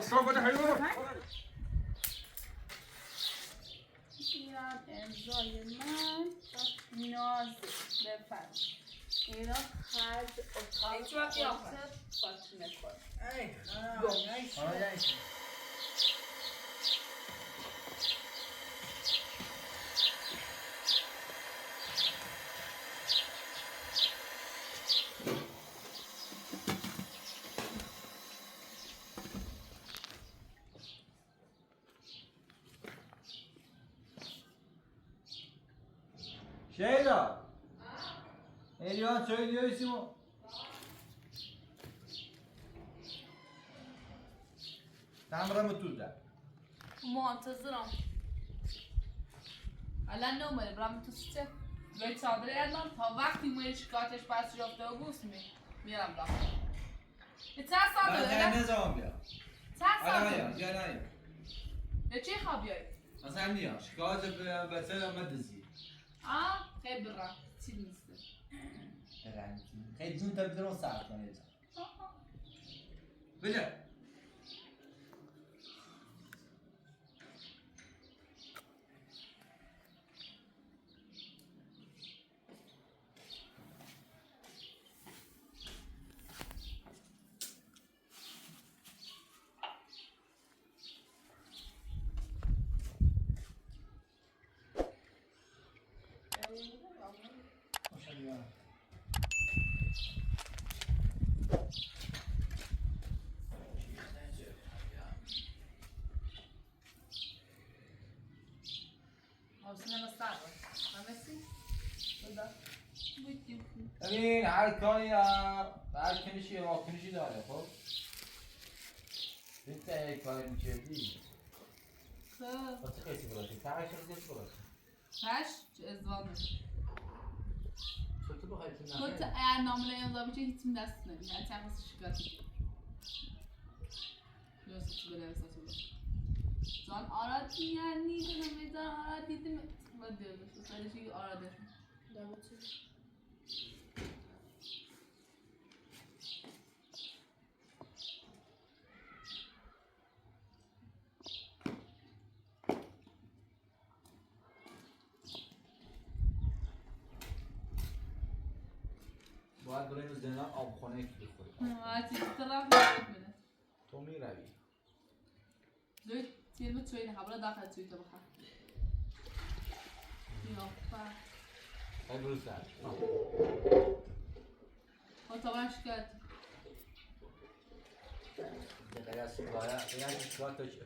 صافت حیوان میرم امضای من ناز بفرم اینا خرج اتاق فاطمه کن ای خانم Sheila! Elian söylüyorsun. تمرم تو ده منتظرم الان نومده برام تو سته باید صادره الان تا وقتی موی شکاتش پس جافته و گوست میرم راه چه ساعت داره؟ من نزام بیا چند ساعت آیا یا نه یا چه خواب بیایی؟ مثلا نیا شکایت به سلام مدزی خیلی برام چی نیسته خیلی جون تبدیل ساعت کنه بله ببین هر کاری هر کنشی یا واکنشی داره خب بینت یک کاری میکردی خب با چه خیلی براشی؟ تقیش از دیت براشی چه ازوانه تو بخواهی تو تو نخیر اگر نامله امضا بچه هیچیم دست نمی هر چند واسه شکایت درسته تو بده واسه تو جان آراد یعنی کنم جان آراد دیدیم باید دیده بشه سالشی آرادش دارو چی؟ باید برای این زندان آبخونه که بخوری چی طرف میده تو میروی زوی تیر بود توی نخواه برا داخل توی تو بخواه نیافت خیلی برو سر خود تا برم شکایت غیر از شکایت تا چه؟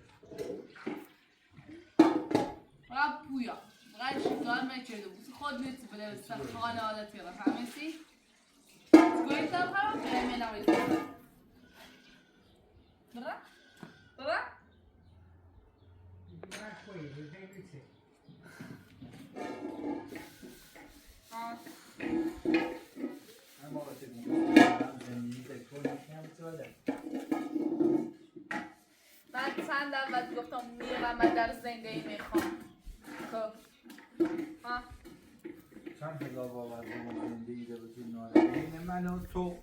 برای پویا برای شکایت میکرده بود خود نیستی بده بستن خانه عادتی را فهمیسی؟ گویی تا بخواه برای میلم ریزی برا؟ برا؟ من چند اول گفتم میرم من در زندگی میخوام خب چند هزار باور به زندگی رو بسید ناره بین من و تو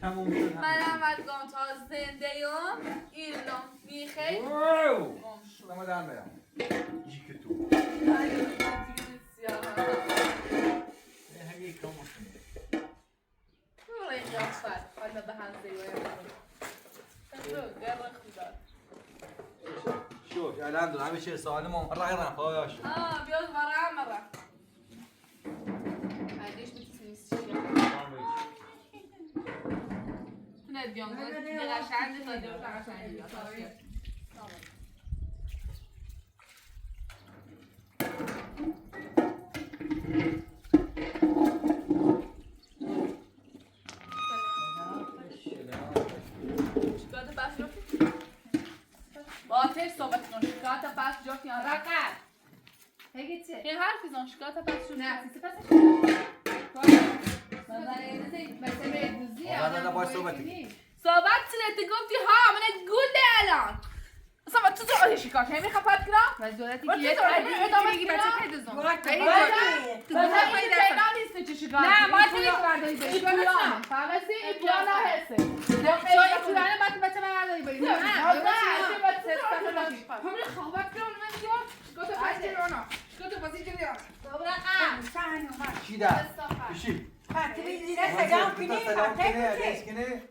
تموم شد منم از گام تا زندگیم ایرلام میخوای اما در میرم جی که تو همه یک کام کنید برو اینجا فرد حالا به هم زیبایی گر خدا شوف الحمد لله همیشه سوال ما مرة خواهش بیاد مرة مرة عادیش میتونستی نه بیان گفت دیگه قشنگه تا دیگه قشنگه آتش صحبت کن شکایت پس جا که رقم هگه چه؟ این حرفی زن شکایت پس شو نه سیسی پس صحبت چیه گفتی ها من گوله الان اصلا تو تو شکایت همی خفت کنم وزارتی که یه ادامه بگی بچه پیدا زن نیست چه شکایت نه ما چه برداری بریم فهمستی؟ این پویانه هسته چون این پویانه بچه من نداری بریم نه همین خوابت کنم نمیاد شکات پسی رونا شکات پسی جریان dobra چی ده؟ بشی Fatih zira selam kini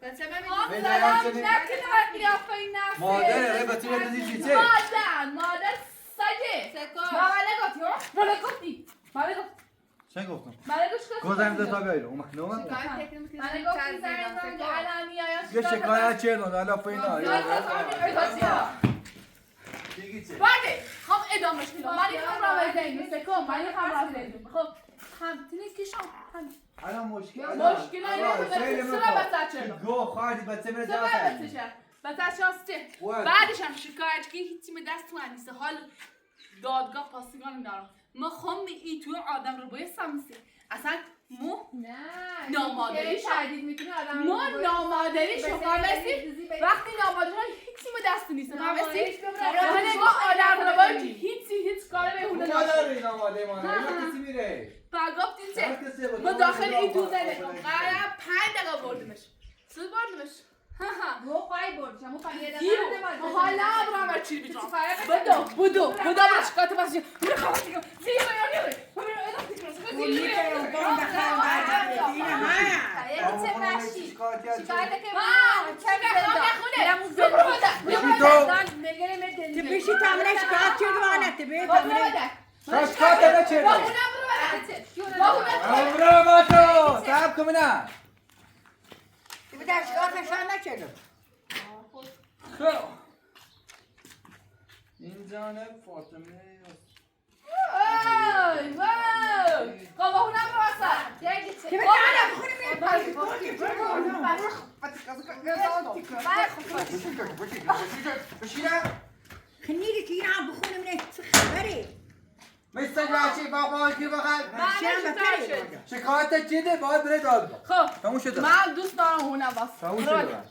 بچه من سلام نکنه من قیافه نفسه مادر بچه بزنی چی چه؟ مادر سگه ماله گفتی ماله گفت چه گفتم؟ ماله گفت گفتم دو تا بیایید اومد نه ماله گفتی زنگ که الان میاید یه شکایت چه داد الان فینا بله خب ادامهش میدم من یکم را بزنیم سکم من یکم را بزنیم خب همتینه کشم الان مشکل گو خواهدی بچه میره جواب بعدش هم شکایت که هیچی به دست تو نیست حال دادگاه پاسگان دارم ما خم ای تو آدم رو باید سمسه اصلا مو نامادری شدید میتونه آدم رو ما نامادری شما مثل وقتی نامادری هیچی به دست نیست ما مثل ما آدم رو باید هیچ کار به اون نامادری نامادری ما کسی میره گفتین چه؟ ما داخل این تو زده قرار 5 دقیقه بردیمش سود بردیمش Wo fai borca, mo fai da حالا برام چی بیچم بدو باش کات باش میره خواهد دیگه زیر میاری اینجا نه فاطمه بابا اونم رو خنيدي كي عم بخون من خبري مستجاچی بابا کی بخواد شکایت چیه باید بره دادگاه خب تموم شد من دوست دارم اونم باس تموم شد برادر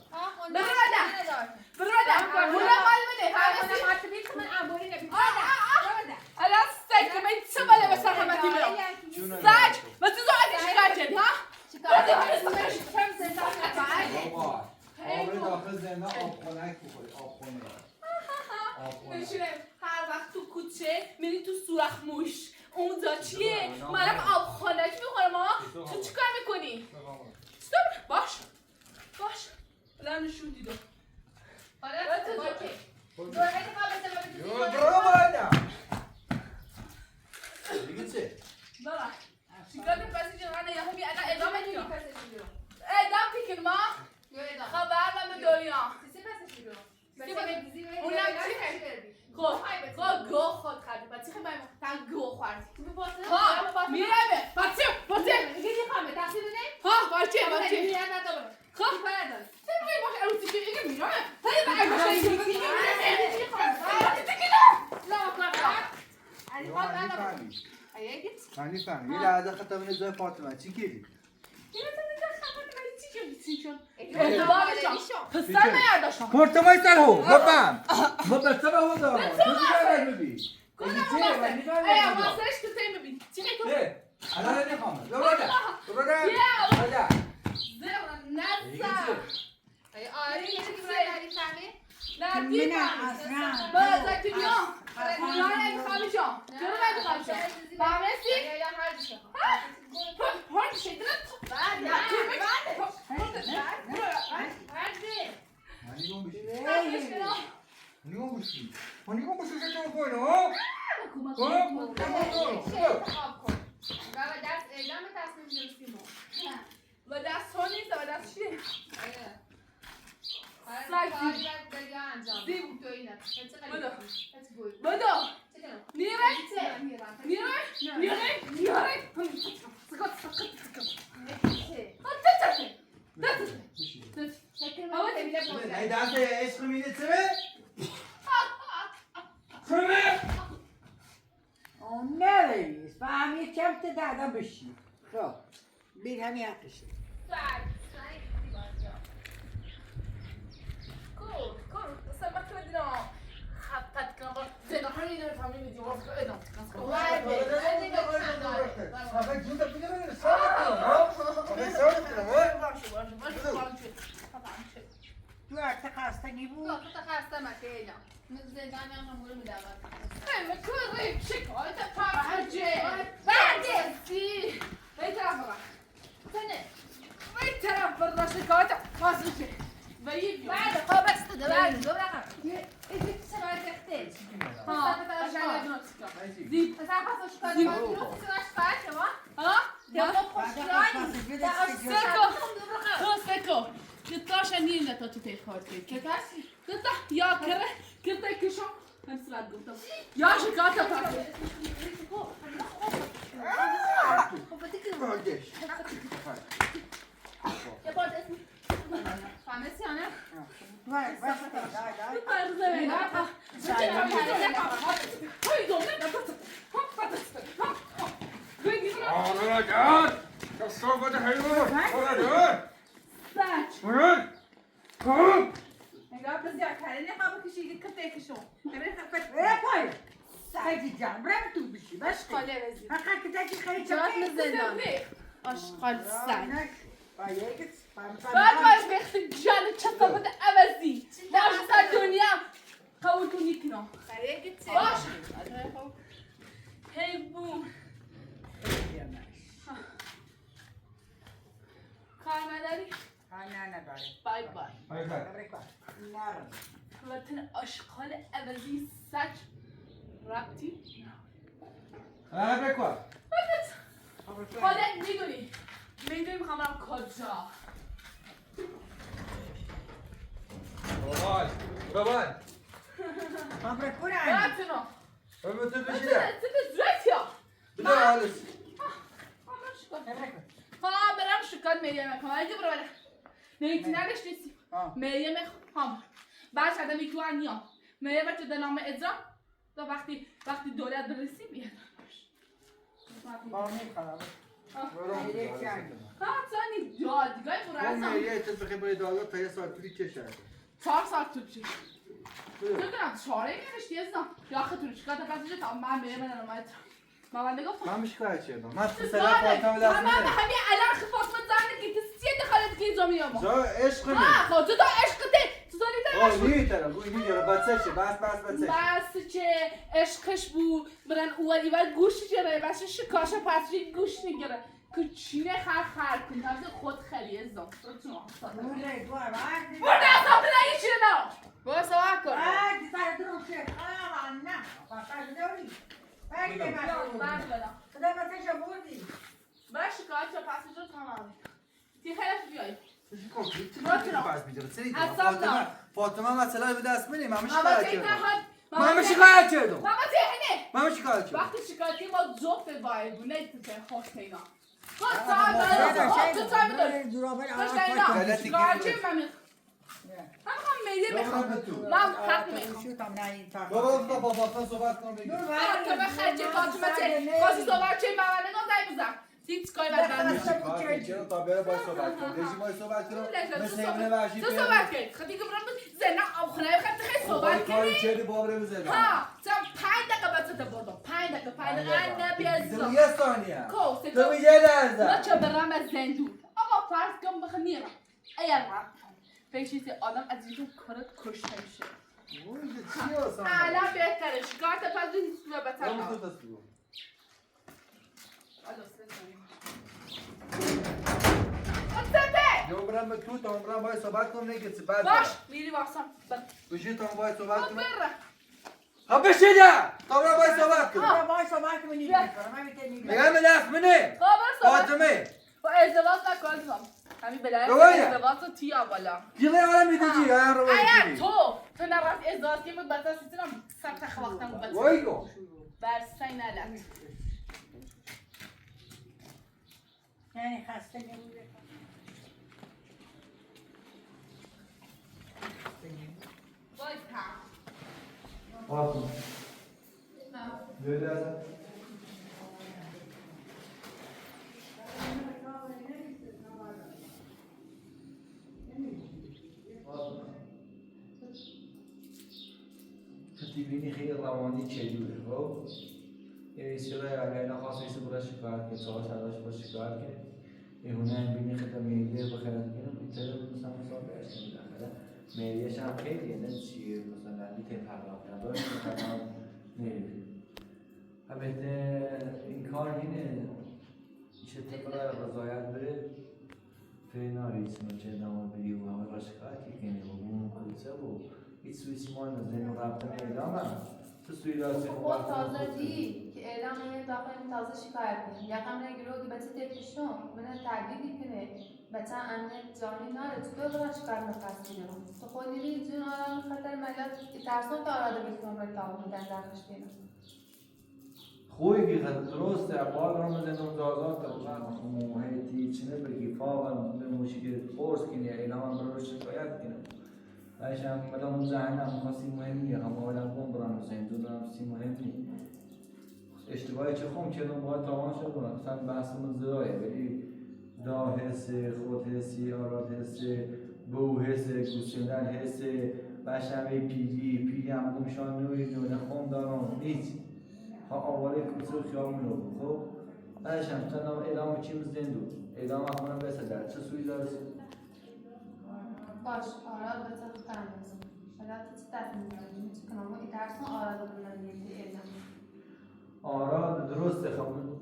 اونم مال منه انا ما تبيك من عبوري نبي الان سگ من چه باله به سلامتی برم سگ و تو زودی شکایت کردی ها بابا آب داخل زندان آب خنک بخوری آب خنک نشونه هر وقت تو کوچه میری تو سوراخ موش اونجا چیه؟ منم آب خنک میخورم ها تو چیکار میکنی؟ باش الان نشون دیدو دیگه چه؟ بابا شکایت پسی جنرانه یه همی انا ادامه دیگه ادام پیکن ما خبر من به دنیا اونم چیه؟ گو خود خردی پسی خیلی باید تن گو خوردی ها میرمه پسی ها باچه خب چه باشه اروسی که اینگه میرمه هایی باید فهمی یه لحظه خطا بینه زای فاطمه چی کردی؟ پسر میارداشم پرتمای سر هو بفهم ما پسر هو دارم تو دیگر ببین ایا واسش تو تیم ببین چی میگی الان نمیخوام برادر نزا ای آره چی میگی نه من اصلا باز کنیا نه نمیخوام شام چرا نمیخوام شام فهمیدی هر چی منیگم بشی چطور کنه ها؟ و دست ها نیست و دست چیه؟ بدو ای دست عشق میده چه؟ چه؟ اون نویس فهمی چم ته دادم بشی خب بیر همی حقشه تو ارتقاستنی بود خاطر خسته مکه مثل زندان هم مورد میدواد همه کاری شکایت پرحجه بردستی به طرف بقى سنه به طرف برد شکایت پاسوشه و یه بعد خواب استده بعد دو رقم ایدی شکایت اخته ها فتر شکایت نوتیکا زید پسر پاس شکایت نوتیکا شکایت ما ها دو خوشرانی تو سکو کتاش نیل تا تو تیخورد که کتاش کتا یا کره کشم من سرعت گفتم یا شکایت پاس یه بار اسم فهمیدی آنه؟ نگاه بزیاد کردن نخواه بکشی که کته کشم پای سعیدی جان برم تو بشی باش اشقاله وزید فقط که خیلی جات مزندان اشقال سعید بعد بعد باید بخشی جان چطابت عوضی باش تا دنیا قوتونی کنم باش هی بوم کار نداری؟ نه نداره بای بای وطن اشقال عوضی سچ ربطی؟ بکن خودت میدونی میخوام برم کجا بابان براتونو بابان تو براتونو بشیده زرتیا بده حالش برم شکات مریم کنم اگه برو بله نیتی نداشت نیستی مریم خام بعد شده میکو انیا مریم بچه در نام اجرا تا وقتی دولت برسی بیاد با میخوام تانی دادگاه برو اون یه اتفاقی باید دادگاه تا یه ساعت طولی چه شده 4 ساعت طول کشید تو کنم 4 نمیشتی ازنا یا آخه طول شکات پسیشه تا من مریم در نام اجرا من گفتم من شکایت کردم من پسر فاطمه دست من همین الان خفاصمت زنده که سی دخالت که زمین ما زا عشق می خب تو عشقته تو داری نیتره گوی نیتره بچه‌شه بس بس چه عشقش بود برن اولی و گوش گره بس شکاش پسری گوش نگره که چینه خر کن تازه خود خری ازم برده اصلا بلایی چیه نرو برو سواه کن برای شکایت چه پس جو تمام تی خیلی بیایی فاطمه مسئله به دست منی من شکایت کردم من شکایت کردم وقتی شکایتی ما زوف باید بود نه تو خوش پینا بابا فاطمه صحبت کنم بگیر چرا تا بره باید صحبت کنم رژیم باید صحبت کنم مثل نمونه وحشی تو صحبت کرد خیلی که برام زنه آبخونه خیلی صحبت کاری کردی چردی بابره بزنم ها سم 5 دقیقه بسته بردم 5 دقیقه نبی از یه ثانیه کو تو میگه درزه ما چه برام از زندون آقا فرض کن بخمیرم اگر فکر آدم از اینجا کارت کشته میشه الان بهتره شکایت پس رو بتر یه عمرم به تو تا عمرم باید صحبت کنم نگه بعد باش میری واسم بشید تا باید صحبت کنم بره ها بشیده تا عمرم باید صحبت کنم میگم به دست منه فاطمه با ازدواج نکنم همین بلای روایه. ازدواج رو تیا بالا دیگه حالا میدونی یا اگر تو نرفت ازدواج که بود بسا سیستم سر تخ وقتم بود وای گو برسای نلت یعنی خسته نمیده وای فاطمه دیگه از خطیبینی خیلی روانی چجوره خب یه اصطلاح علینا خاص ایست بوده شکایت که چهار سراش باش شکایت که یه هونه بینی خیلی میده بخیرت کنم این طرف مثلا مثال برسیم داخله مریش هم خیلی یعنی چیه مثلا میتونی پرداختن باید مثلا نمیدونی البته این کار اینه چه طبقه رضایت بره فیناریس چه ادامه بدی و همه را شکایتی کنی و اون کلسه و هیچ سویسی ما نزدیم و رفتن اعلام هم تو سوی راستی خود تازه دی که اعلام این داخل تازه شکایت کنی یکم نگیرو که بچه تکشون من تردیدی کنه بچه امنیت جانی ناره تو برای شکایت نفسی نرم تو خودی بید جون آرام خطر ملت ترسون تا آراده بیتون برای تاو میدن درخش بینم خوی بیخد درسته اقوال رو مزید امزازات محیطی چنه بگی فاقا به موشی قرص کنی اعلام هم رو شکایت کنی باش هم مدام اون زهنه هم خواستی مهمیه هم آدم بون برام زندون هم سی مهمی اشتباهی چه خون چه باید تمام شد کنم مثلا بحثمون زرایه ولی دا حسه خود حسی آراد حسه بو حسه گوشندن حسه باش همه پیری هم گمشان نوی نونه خون دارم نیست ها آواره کسر خیام نو خب بعدش هم تنها اعلام چیم زندون اعلام اخوانم بسه در چه سوی دارست؟ باش آراد بچه خطرم بزن شاید تو چی تصمیم میگیری چی کنم و ترسون آراد رو بلند یکی اعلام آراد درسته خب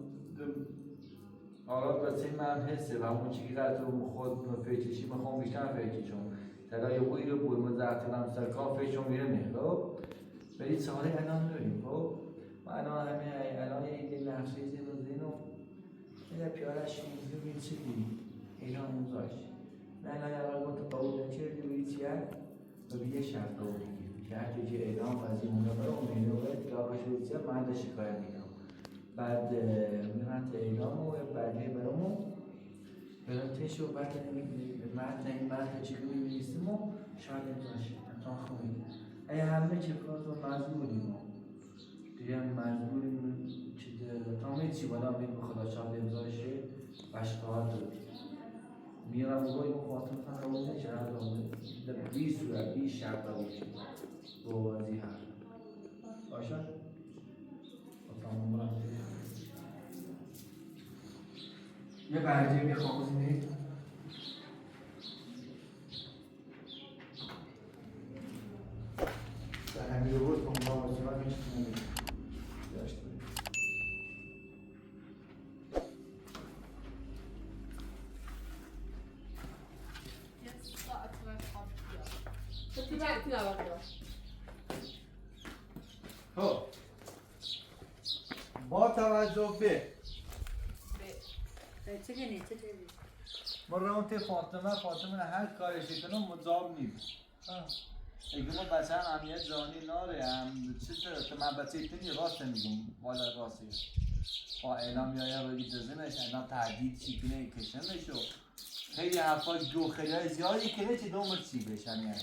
آراد بسه من حسه و همون چی که تو خود فیچشی میخوام بیشتر فیچشم تلای بوی رو بوی مزرطلم سرکا فیچشم میره نه خب ولی ساله الان داریم خب و الان همه الان این نقشه زینو یه پیارش میگه چی اینا موزاش نه الان گفت با اون چه دیوی چیه و بیه شرط رو بگیر که هر چیزی اعلام از این مونده برای اون میده و یا کشوری چیه مرد شکایت میکنم بعد میرن اعلام و بعدی برامون برای تش و بعد مرد چی که می‌نویسیم و شاید امضاشه تا خواهیم اگه همه چه کار تو مجبوریم دیگه مجبوریم تا همه چی بالا بیم به خدا شاید امضاشه بشتاعت رو میرم روی مخاطب مثلا قبول نشه هر در 20 صورت 20 شرط قبول شد با از این حرف باشه؟ یه برجه میخوام بزنید در همین رو بود که ما بازی من میشتیم داشت بریم خب با توجه به چه کنی؟ ما رونت فاطمه هر کارش کنم مجاب نیست اگه ما بچه هم امنیت جانی ناره هم چه من بچه ایتونی راست میگم والا راستی با اعلام یا روی دزمش اعلام تردید چی کنه کشنش و خیلی حرفا جو خیلی های زیادی کنه چه دومر چی بشن یعنی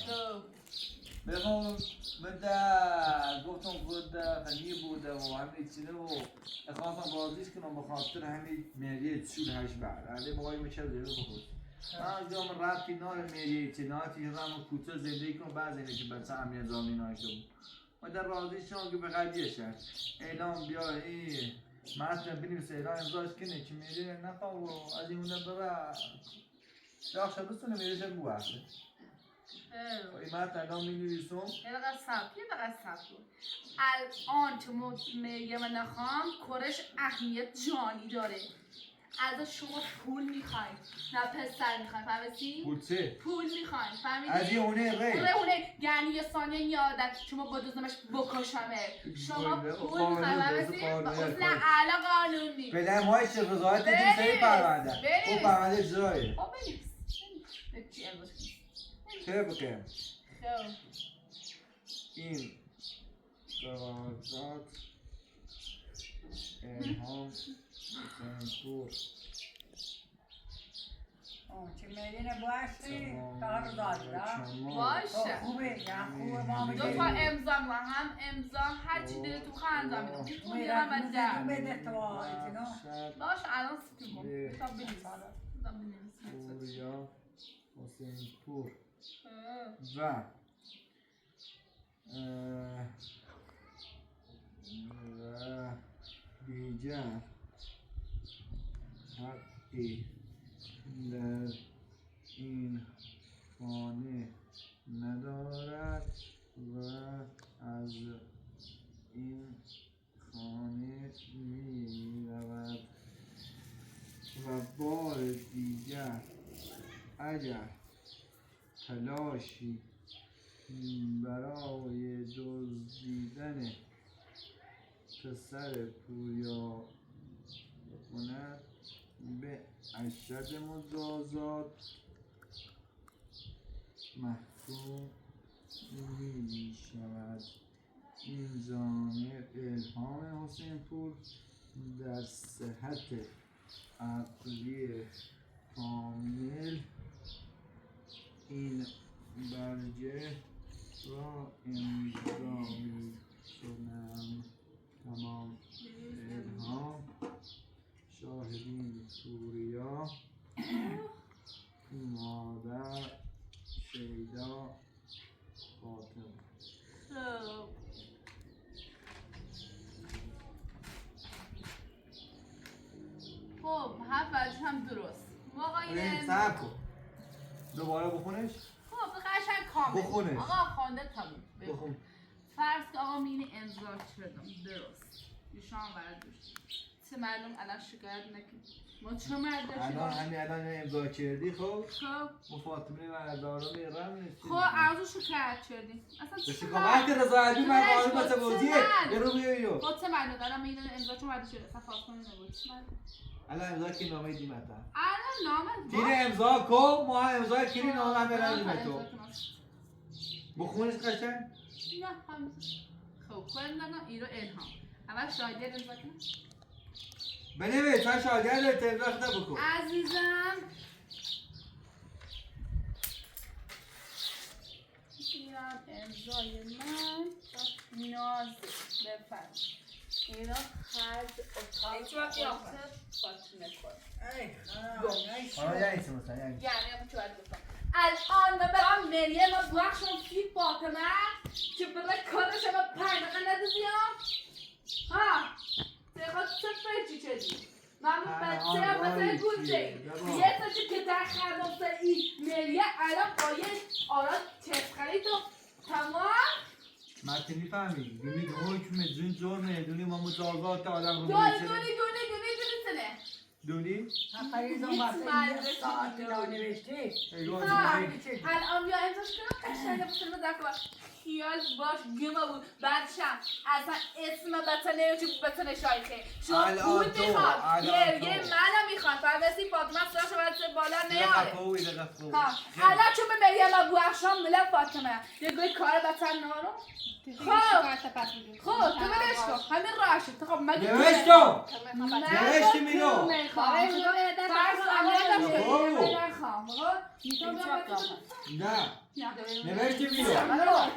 بگم بده گفتم بوده خیلی بوده و همین چیزه و اخواستم بازیش کنم بخاطر همین مریه چول هش بعد علی بقای میشه دیگه بخود من جام رابطی ناره مریه چناتی هم کوچه زندگی کنم بعضی اینه که بچه امنیت زامین ناشته بود و در راضی شما که به قضیه شد اعلام بیا این متن بنویسه اعلام امضاش کنه که مریه نخواه و از این اونه ببر داخل شبستونه مریشه بوحده این متن الان می‌نویسم یه دقیقه صبر الان که مریم نخوام کارش اهمیت جانی داره از شما پول میخواین نه پسر میخواین فهمیدی؟ پول چه؟ پول میخواین فهمیدی؟ از یه اونه غیر اونه یعنی یه ثانیه نیادت شما با دوزنمش بکشمه شما پول میخواین فهمیدی؟ نه اعلا قانون نیست بله مایش رضایت دیدیم سری پرونده او پرونده اجرایه خب بنویس چی امروز چه بکنم؟ خب این قرارداد الهام سنپور چه میدینه باشی کار داری باشه خوبه ما دو تا امضا هم امضا هر چی دلت تو انجام میدم پول میرم و در بده تو باشه الان ستون تا بنویس پوریا حسینپور و دیگر حقی در این خانه ندارد از این خانه می رود و بار دیگر اگر تلاشی برای دزدیدن پسر پوریا کند به اشد مجازات محکوم می شود. این جانب الهام حسین پور در صحت عقلی کامل این برجه را امضا می کنم. تمام. الهام شاهدین پوریا مادر شیدا فاطمه. خب هر وجه هم درست واقعا. صبر کن دوباره بخونش. خب قشنگ کامل بخونش. آقا خوانده تموم بخون. فرض که آقا مینی امضا کردم درست ایشان برداشت چه معلوم الان شکایت نکنید ما چه مرد الان همین امضا کردی. خب خب ما فاطمه بردارو میرم. خب عرضو شکایت کردیم اصلا چه شکایت رضایتی من قانون بسه بودیه یه رو بیایو. خب چه معلوم الان میدون امضا چه مرد شده اصلا فاطمه نبود چه معلوم الان امضا کی نامه دیمتا الان نامه کیری امضا کو ما امضا کیری نامه هم دیمتو بخونش قشنگ. نه هم خب کنم نگم ایرو الهام اول شاهدی امضا کنم بنویس من شاگرد امضا بکن عزیزم. اینم امضای من ناز بفرم اینا خرج اتاق فاطمه کن یعنی چی مثلا یعنی هم چه باید گفتم الان برم مریم و بخشم فی فاطمه که برای کارش ما 5 دقیقه ندازیم ها تخواد چه فکری چدی من بچه هم مثل گوشه یه ساچه که در خرماسه این مریه الان باید آراد تسخری تو تمام مرتی میفهمی دونی حکم جون جرمه دونی ما مجازات آدم رو دونی سنه دونی؟ الان بیا امضاش کنم قشنگه بسرمه در کنم خیال باش گمه بود بعدشم اصلا اسم بطنه چی بطنه شایخه شما پول میخواد یه منم میخواد فرمسی فاطمه سراش باید بالا نیاره الان چون به مریم ابو اخشام ملم فاطمه یه گوی کار بطن نارو خب تو بدش کن همین راه شد خب مگه نوشتی میگو نه نوشتی میگو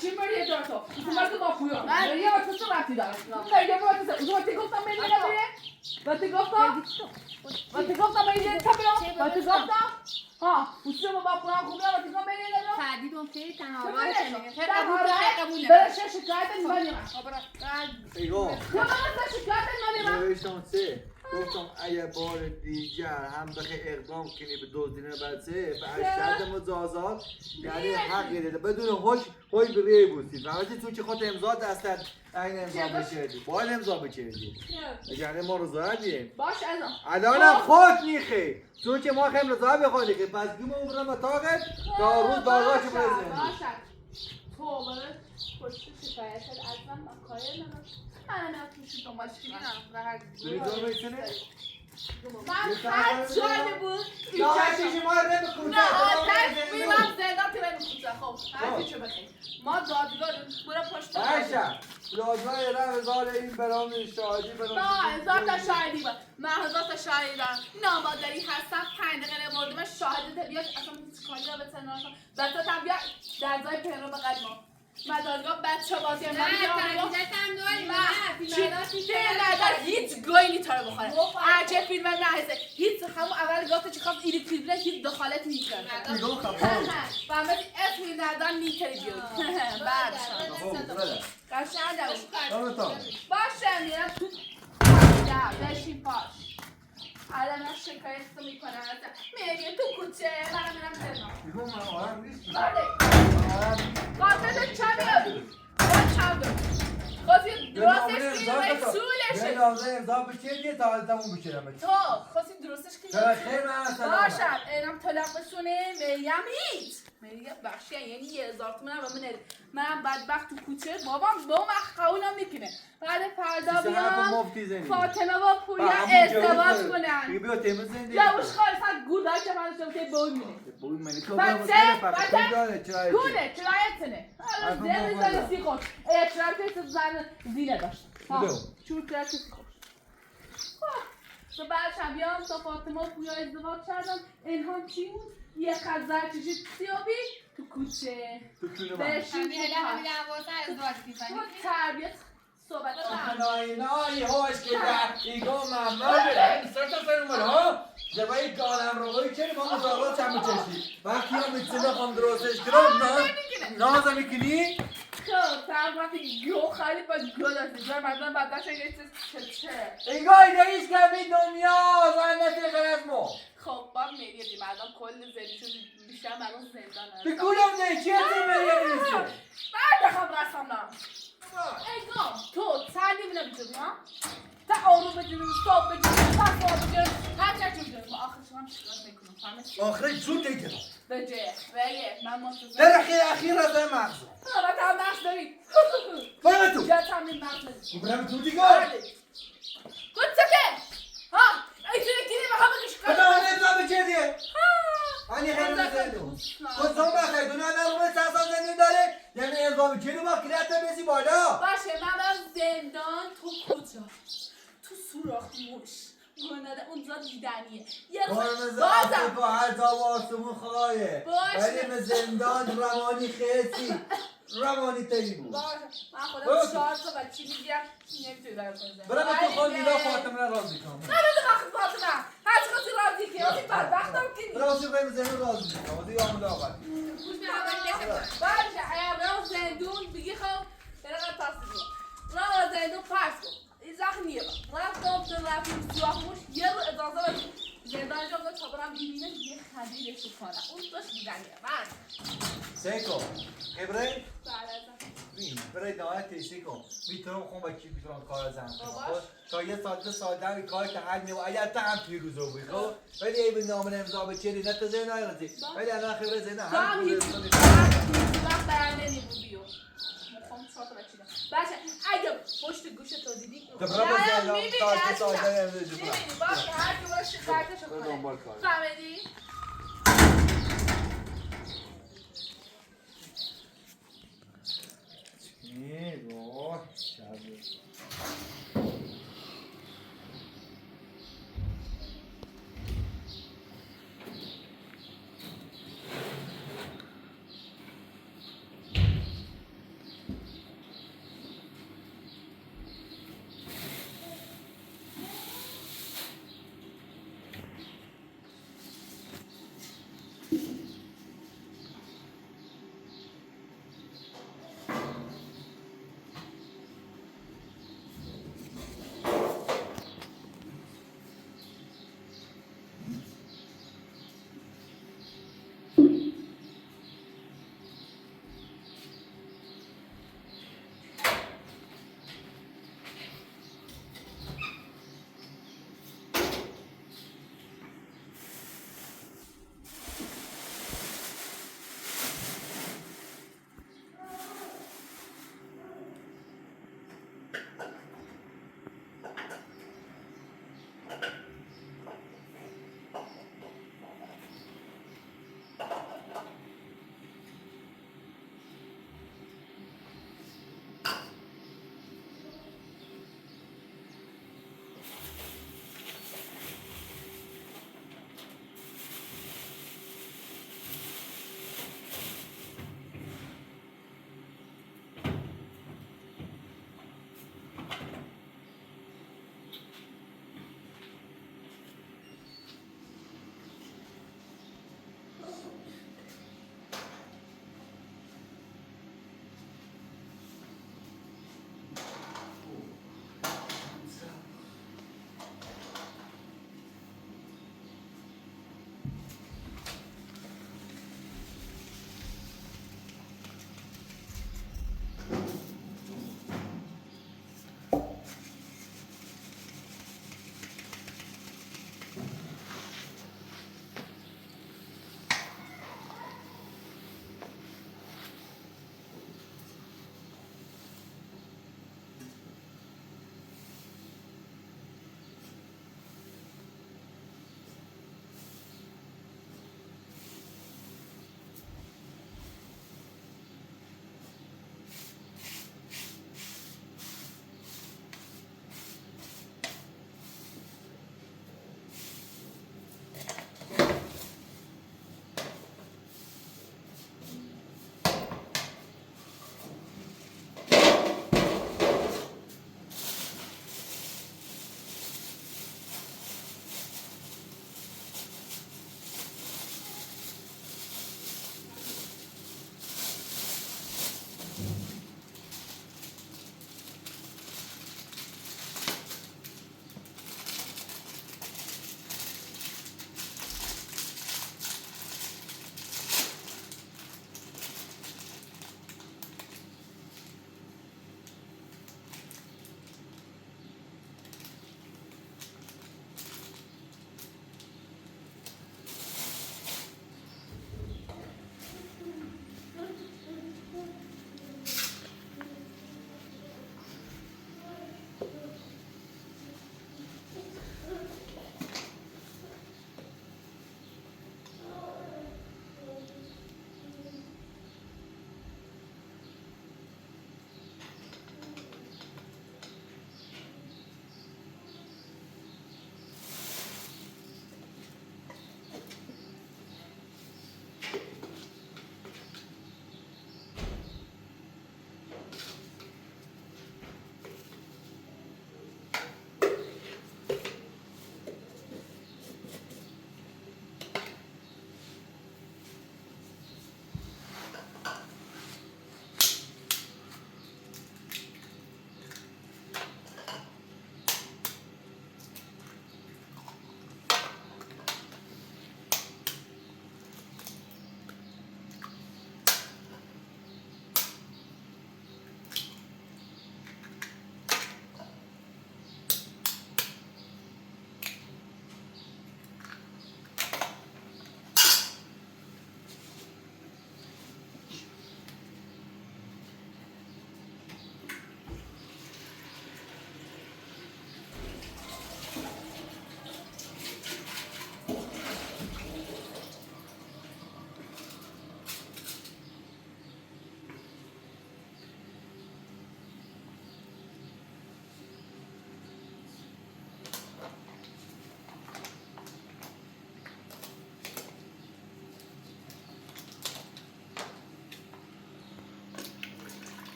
چی بریه دار تو؟ تو مرد با پویا مریم تو چه رفتی داره؟ مریم وقتی گفتم مریم نبیره؟ وقتی گفتم مریم نبیره؟ وقتی گفتم ها اصلا با پویا خوبه وقتی گفتم مریم نبیره؟ تعدید اون که تنها برای شکایت مریم ایگو شکایت مریم نوشتم سه گفتم اگه بار دیگر هم بخوای اقدام کنی به دزدیدن بچه به اشد مجازات یعنی حقی داده بدون هوش بریه بودی فهمیدی تو که خود امضا دستت این امضا بچردی باید امضا بچردی یعنی ما رضایتیم باش الانم خود میخی تو که ما خیم رضایت بخوادی که پس گیم عمرم و طاقت تا روز داغاش برزنی تو برای پشت شکایت از من کاری من توش دنبالش کنم من هر جایی بود این چشم نه آتش میرم زندان که نمیخوزه خب هر چی بخیر ما دادگاه برای پشت دادگاه رمزار این برام شاهدی برام با 1000 تا شاهدی با من 1000 تا شاهدی دارم نامادری هستم 5 دقیقه نبردم شاهدت بیاد اصلا هیچ کاری را به تنهاش بچه تا بیاد در جای پیرو بقید ما من دادگاه بچه بازی هم هیچ گوی نیتاره بخوره عجب فیلم نهزه هیچ همون اول گفته چه خواست ایری فیلم هیچ دخالت نیتاره فهمت اسم این ندارم نیتره بیاد قشنگ باشه میرم تو بشین پاش الان من شکایت تو میکنم میگه تو کوچه منم میرم تهران میگم من آرام نیست قاتل چه میاد؟ چند درستش کنی و اصولشه نامزه امضا بچه تا حالتمون بچرم تو خواستی درستش کنی چرا خیر من اصلا باشد اینم طلاقشونه مریم هیچ مریم بخشی یعنی 1000 تومن و من بدبخت تو کوچه بابام با من قبولم میکنه بعد فردا بیام فاطمه با پوریا ازدواج کنن بیا تمام زنده یا وش خالصا گودای که من شما که بوی میره بوی منی تو بچه گونه چرایتنه زیر زیر سی خوش چرایت زن زیره داشت چور چرایت سی خوش تو بعد شبیام تا فاطمه و پویا ازدواج کردم اینها چی بود؟ یه خزر چیزی سیابی تو کوچه بشین تو تربیت صحبت نای هاش که ایگو ممنون بریم سرطا فرمون ها جبایی گانم رو بایی چه ما مزاقات چند میچشی وقتی هم میتونه خواهم درستش کنم نازم میکنی؟ خب تربیت گو خیلی با گو داشتی جای مردم بدنش یه چه ایگو ایدهیش کمی دنیا زنده تیغر از ما خب با میگه مردم کل زندگیشون بیشتر مردم زندان هست بگولم نه چیه زمینی نیسته بعد خب رسم نام ایگام تو سردی بینه بیچون ها تا آروم بجونیم صبح بجونیم پس آب بجونیم هر چه بجونیم و آخرش هم شکلات میکنم فهمت آخرش زود دیگه بجه ویه من مستوزم در اخیر رضای مغزو و تا مغز دارید برای تو جا تمرین مغز دارید برای تو دیگه گفت چکه ها ایتونه کنی و همه کشکار خدا من امضا بچه دیگه آنی خیلی زندون خود زن بخیر دونه نرومه ساسا زندون داره یعنی امضا بچه رو با کلیت بسی بالا باشه من برم زندان تو کجا تو سوراخ موش گنده اونجا دیدنیه یه قرمز آفریقا هر جا و آسمون خدایه ولی من زندان روانی خیلی روانی تری بود باشه من خودم 4 تا بچه میگیرم نمیتونی برای کنم برای تو خود دیگه فاطمه راضی کنم نه بده وقت فاطمه هر چی خواهی راضی که آسی بدبختم کنی برای تو بهم زندون راضی کنم دیگه آمده آقا باشه اگر برام زندون بگی خب برای تصدیق برام زندون پرس کن این زخمیه با رفتم تو رفتیم سیاه موش یه رو اجازه بدیم زندان جا تا برم ببینه یه خلیلشو کنم اون داشت دیدنیه من سیکو ابراهیم بله برای دعایت سیکو میتونم خون با کی میتونم کار زن کنم تا یه سال 2 سال در کار که حل میو اگر تا هم پیروزو بی خب ولی ای به نام امضا به چری نه تا زین نایرتی ولی الان خبر زین هم وقت برنده نیمون بیو مخوام 4 تا بچیدم باشه اگه پشت گوش تو دیدی نه میبینی باشه هر که باشه شکایتشو کنه فهمیدی؟ وای شبیه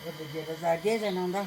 به گله زرگه زننده